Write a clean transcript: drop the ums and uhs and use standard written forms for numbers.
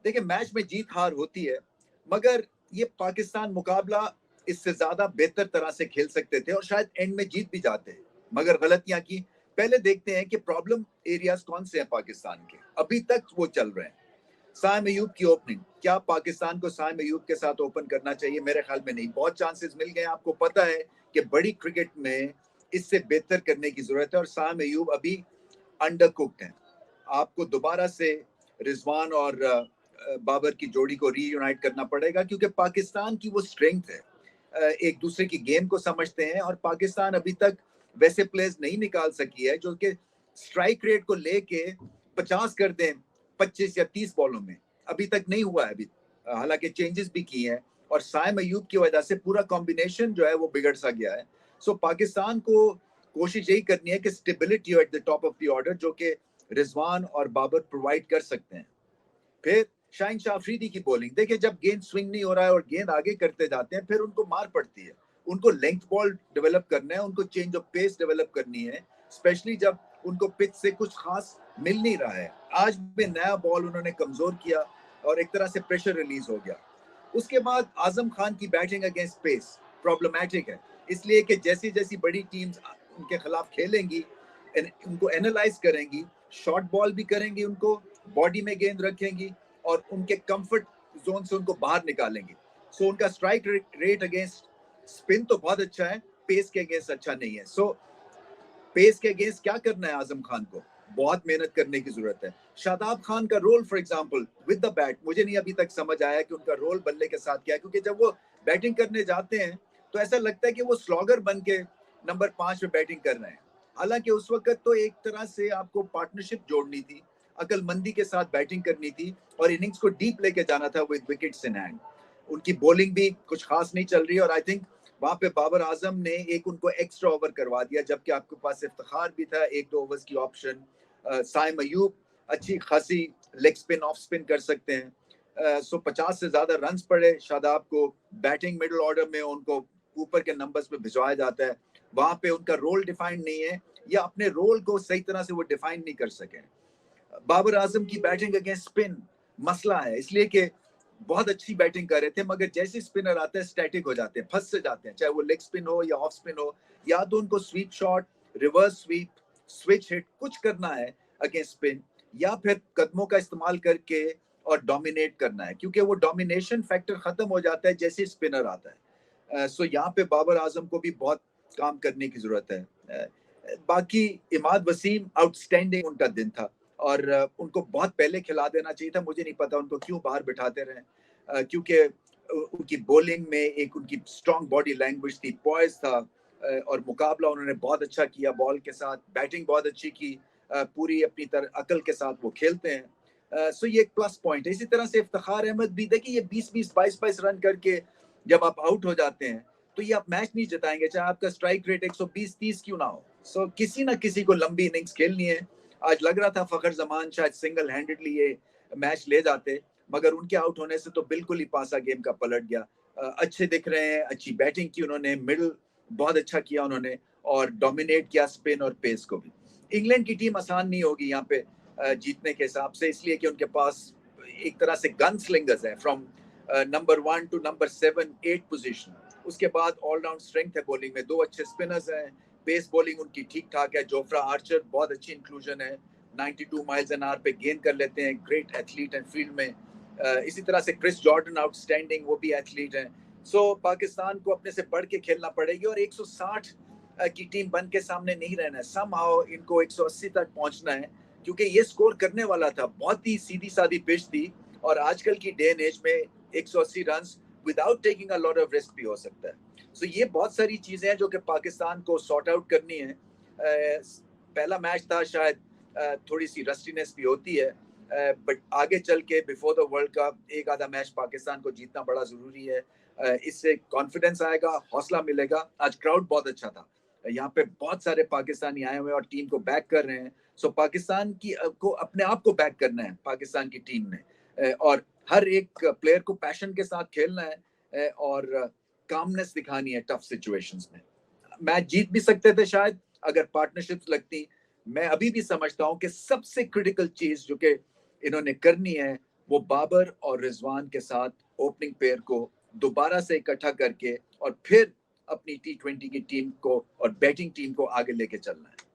देखिए मैच में जीत हार होती है, मगर ये पाकिस्तान मुकाबला इससे ज्यादा बेहतर तरह से खेल सकते थे और शायद एंड में जीत भी जाते, मगर गलतियां की। पहले देखते हैं कि प्रॉब्लम एरियाज कौन से हैं पाकिस्तान के, अभी तक वो चल रहे हैं। साइम अयूब की ओपनिंग, क्या पाकिस्तान को साइम अयूब के साथ ओपन करना चाहिए? मेरे ख्याल में नहीं। बहुत चांसेस मिल गए, आपको पता है कि बड़ी क्रिकेट में इससे बेहतर करने की जरूरत है और साइम अयूब अभी अंडर कुक्ड हैं। आपको दोबारा से रिजवान और बाबर की जोड़ी को रीयूनाइट करना पड़ेगा, क्योंकि पाकिस्तान की वो स्ट्रेंथ है, एक दूसरे की गेम को समझते हैं और पाकिस्तान अभी तक वैसे प्लेयर्स नहीं निकाल सकी है जो कि स्ट्राइक रेट को लेके 50 कर दें 25 या 30 बॉलों में, अभी तक नहीं हुआ है अभी। हालांकि चेंजेस भी किए हैं और साइम अयूब की वजह से पूरा कॉम्बिनेशन जो है वो बिगड़ सा गया है। सो पाकिस्तान को कोशिश यही करनी है कि stability at the top of the order, जो कि रिजवान और बाबर प्रोवाइड कर सकते हैं। फिर शाहिन शाह अफरीदी की बॉलिंग देखिए, जब गेंद स्विंग नहीं हो रहा है और गेंद आगे करते जाते हैं फिर उनको मार पड़ती है। उनको लेंथ बॉल डेवलप करना है, उनको चेंज ऑफ पेस डेवलप करनी है, स्पेशली जब उनको पिच से कुछ खास मिल नहीं रहा है। आज भी नया बॉल उन्होंने कमजोर किया और एक तरह से प्रेशर रिलीज हो गया। उसके बाद आजम खान की बैटिंग अगेंस्ट पेस प्रॉब्लमैटिक है, इसलिए कि जैसी जैसी बड़ी टीम्स उनके खिलाफ खेलेंगी, उनको एनालाइज करेंगी, शॉर्ट बॉल भी करेंगी, उनको बॉडी में गेंद रखेंगी और उनके कंफर्ट जोन से उनको बाहर निकालेंगे। सो उनका स्ट्राइक रेट अगेंस्ट स्पिन तो बहुत अच्छा है, पेस के अगेंस्ट अच्छा नहीं है। सो पेस के अगेंस्ट क्या करना है आजम खान को? बहुत मेहनत करने की जरूरत है। शादाब खान का role for example with the bat, मुझे नहीं अभी तक समझ आया कि उनका रोल बल्ले के साथ क्या है, क्योंकि जब वो बैटिंग करने जाते हैं तो ऐसा लगता है कि वो स्लॉगर बन के नंबर 5 में बैटिंग कर रहे हैं। हालांकि उस वक्त तो एक तरह से आपको पार्टनरशिप जोड़नी थी, अकलमंदी के साथ बैटिंग करनी थी और इनिंग्स को डीप लेके जाना था विद विकेट्स इन हैंड। उनकी बॉलिंग भी कुछ खास नहीं चल रही और आई थिंक वहां पे बाबर आजम ने एक उनको एक्स्ट्रा ओवर करवा दिया, जबकि आपके पास इफ्तिखार भी था, एक दो ओवर्स की ऑप्शन। साइम अयूब अच्छी खासी लेग स्पिन ऑफ स्पिन कर सकते हैं। सो 50 से ज्यादा रन्स पड़े शादाब को, बैटिंग मिडिल ऑर्डर में उनको ऊपर के नंबर्स पे भिजवाया जाता है, वहां पे उनका रोल डिफाइंड नहीं है या अपने रोल को सही तरह से वो डिफाइन नहीं कर सके। बाबर आजम की बैटिंग अगेंस्ट स्पिन मसला है, इसलिए कि बहुत अच्छी बैटिंग कर रहे थे, मगर जैसे स्पिनर आते हैं स्टैटिक हो जाते हैं, फंस से जाते हैं, चाहे वो लेग स्पिन हो या ऑफ स्पिन हो। या तो उनको sweep shot, reverse sweep, switch hit कुछ करना है अगेंस्ट स्पिन, या फिर कदमों का इस्तेमाल करके और डोमिनेट करना है, क्योंकि वो डोमिनेशन फैक्टर खत्म हो जाता है जैसे स्पिनर आता है। सो यहाँ पे बाबर आजम को भी बहुत काम करने की जरूरत है। बाकी इमाद वसीम आउटस्टैंडिंग उनका दिन था और उनको बहुत पहले खिला देना चाहिए था। मुझे नहीं पता उनको क्यों बाहर बिठाते रहे, क्योंकि उनकी बॉलिंग में एक उनकी स्ट्रॉन्ग बॉडी लैंग्वेज थी, पॉइज था और मुकाबला उन्होंने बहुत अच्छा किया बॉल के साथ, बैटिंग बहुत अच्छी की, पूरी अपनी तरह अकल के साथ वो खेलते हैं। सो ये एक प्लस पॉइंट है। इसी तरह से इफ्तिखार अहमद भी देखिए, ये 20-20 22-22 रन करके जब आप आउट हो जाते हैं तो ये आप मैच नहीं जिताएंगे, चाहे आपका स्ट्राइक रेट 120-30 क्यों ना हो। सो किसी ना किसी को लंबी इनिंग्स खेलनी है। आज लग रहा था फखर जमान शायद सिंगल हैंडेडली ये मैच ले जाते, मगर उनके आउट होने से तो बिल्कुल ही पासा गेम का पलट गया। अच्छे दिख रहे हैं, अच्छी बैटिंग की उन्होंने, मिडल बहुत अच्छा किया उन्होंने और डोमिनेट किया स्पिन और पेस को भी। इंग्लैंड की टीम आसान नहीं होगी यहाँ पे जीतने के हिसाब से, इसलिए कि उनके पास एक तरह से गन स्लिंगर्स है from number 1 to number 7 8 position. उसके बाद ऑलराउंड स्ट्रेंथ है बॉलिंग में, दो अच्छे स्पिनर्स हैं, पेस बॉलिंग उनकी ठीक ठाक है। जोफ्रा आर्चर बहुत अच्छी इंक्लूजन है, 92 माइल्स एन आवर पे गेंद कर लेते हैं, ग्रेट एथलीट हैं फील्ड में। इसी तरह से क्रिस जॉर्डन आउटस्टैंडिंग, वो भी एथलीट हैं। सो पाकिस्तान को अपने से बढ़ के खेलना पड़ेगी और 160 की टीम बन के सामने नहीं रहना है, समहाउ इनको 180 तक पहुंचना है, क्योंकि ये स्कोर करने वाला था। बहुत ही सीधी सादी पिच थी और आजकल की डे एंड एज में 180 run without taking a lot of risk भी हो सकता है। सो ये बहुत सारी चीजें हैं जो कि पाकिस्तान को सॉर्ट आउट करनी है। पहला मैच था, शायद थोड़ी सी रस्टीनेस भी होती है, बट आगे चल के बिफोर द वर्ल्ड कप एक आधा मैच पाकिस्तान को जीतना बड़ा जरूरी है। इससे कॉन्फिडेंस आएगा, हौसला मिलेगा। आज क्राउड बहुत अच्छा था, यहाँ पे बहुत सारे पाकिस्तानी आए हुए और टीम को बैक कर रहे हैं। सो पाकिस्तान की को अपने आप को बैक करना है पाकिस्तान की टीम ने, और हर एक प्लेयर को पैशन के साथ खेलना है और कामनेस दिखानी है टफ सिचुएशंस में। मैच जीत भी सकते थे शायद अगर पार्टनरशिप्स लगती। मैं अभी भी समझता हूं कि सबसे क्रिटिकल चीज जो कि इन्होंने करनी है वो बाबर और रिजवान के साथ ओपनिंग पेयर को दोबारा से इकट्ठा करके और फिर अपनी T20 की टीम को और बैटिंग टीम को आगे लेके चलना है।